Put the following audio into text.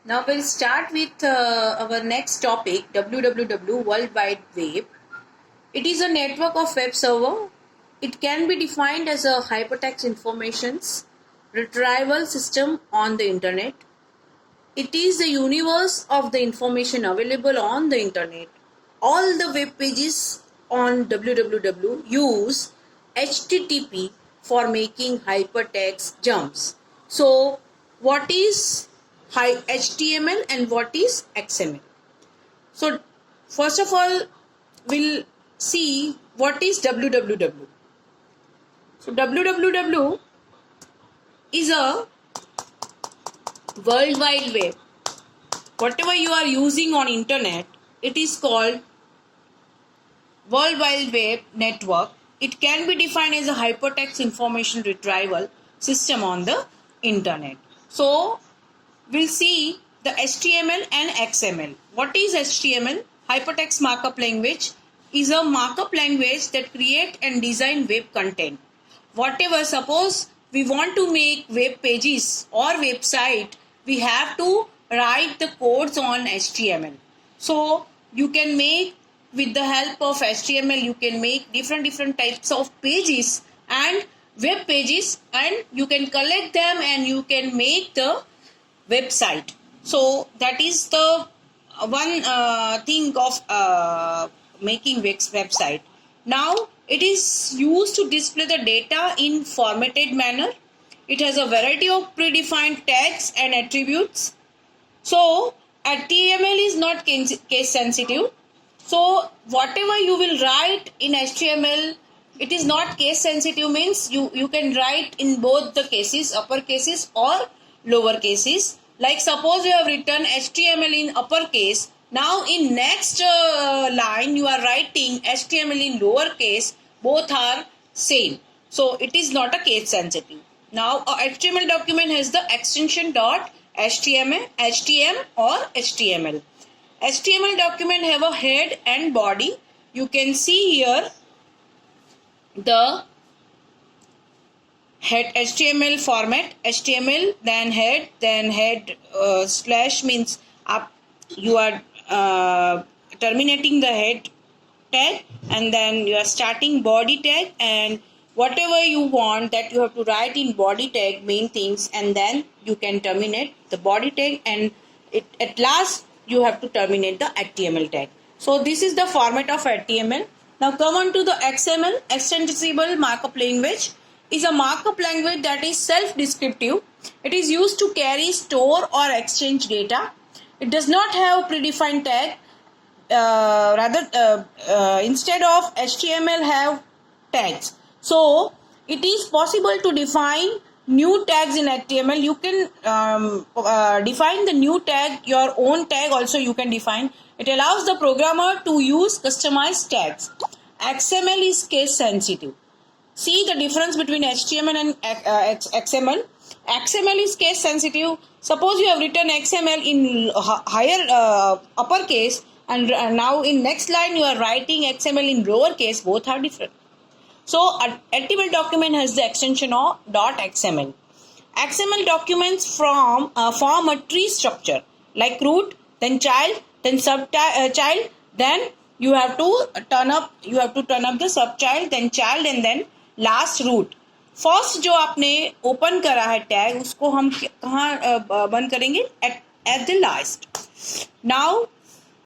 Now we'll start with our next topic, www, World Wide Web. It is a network of web server. It can be defined as a hypertext informations retrieval system on the internet. It is the universe of the information available on the internet. All the web pages on www use HTTP for making hypertext jumps. So, what is HTML and what is XML? So, first of all, we'll see what is www. So, www is a World Wide Web. Whatever you are using on internet, it is called World Wide Web network. It can be defined as a hypertext information retrieval system on the internet. So, we'll see the HTML and XML. What is HTML? Hypertext Markup Language is a markup language that create and design web content. Whatever, suppose we want to make web pages or website, we have to write the codes on HTML. So, you can make, with the help of HTML, you can make different types of pages and web pages, and you can collect them and you can make the website. So that is the one thing of making website. Now it is used to display the data in formatted manner. It has a variety of predefined tags and attributes. So HTML is not case sensitive. So whatever you will write in HTML, it is not case sensitive, means you can write in both the cases, upper cases or lower cases. Like suppose you have written HTML in uppercase, now in next line you are writing HTML in lowercase, both are same. So it is not a case sensitive. Now a HTML document has the extension .html, HTML or HTML. HTML document have a head and body. You can see here the head HTML format, HTML, then head slash means up, you are terminating the head tag, and then you are starting body tag, and whatever you want that you have to write in body tag main things, and then you can terminate the body tag, and at last you have to terminate the HTML tag. So this is the format of HTML. Now come on to the XML, Extensible Markup Language. Is a markup language that is self-descriptive. It is used to carry, store or exchange data. It does not have predefined tag. Instead of HTML have tags. So it is possible to define new tags in HTML. You can define the new tag, your own tag also you can define. It allows the programmer to use customized tags. XML is case sensitive. See the difference between HTML and XML. XML is case sensitive. Suppose you have written XML in higher uppercase, and now in next line you are writing XML in lowercase. Both are different. So HTML document has the extension of .xml. XML documents form a tree structure like root, then child, then subchild. Then you have to turn up the subchild, then child, and then last root. First जो आपने open करा है tag, उसको हम कहाँ बंद करेंगे? At the last. Now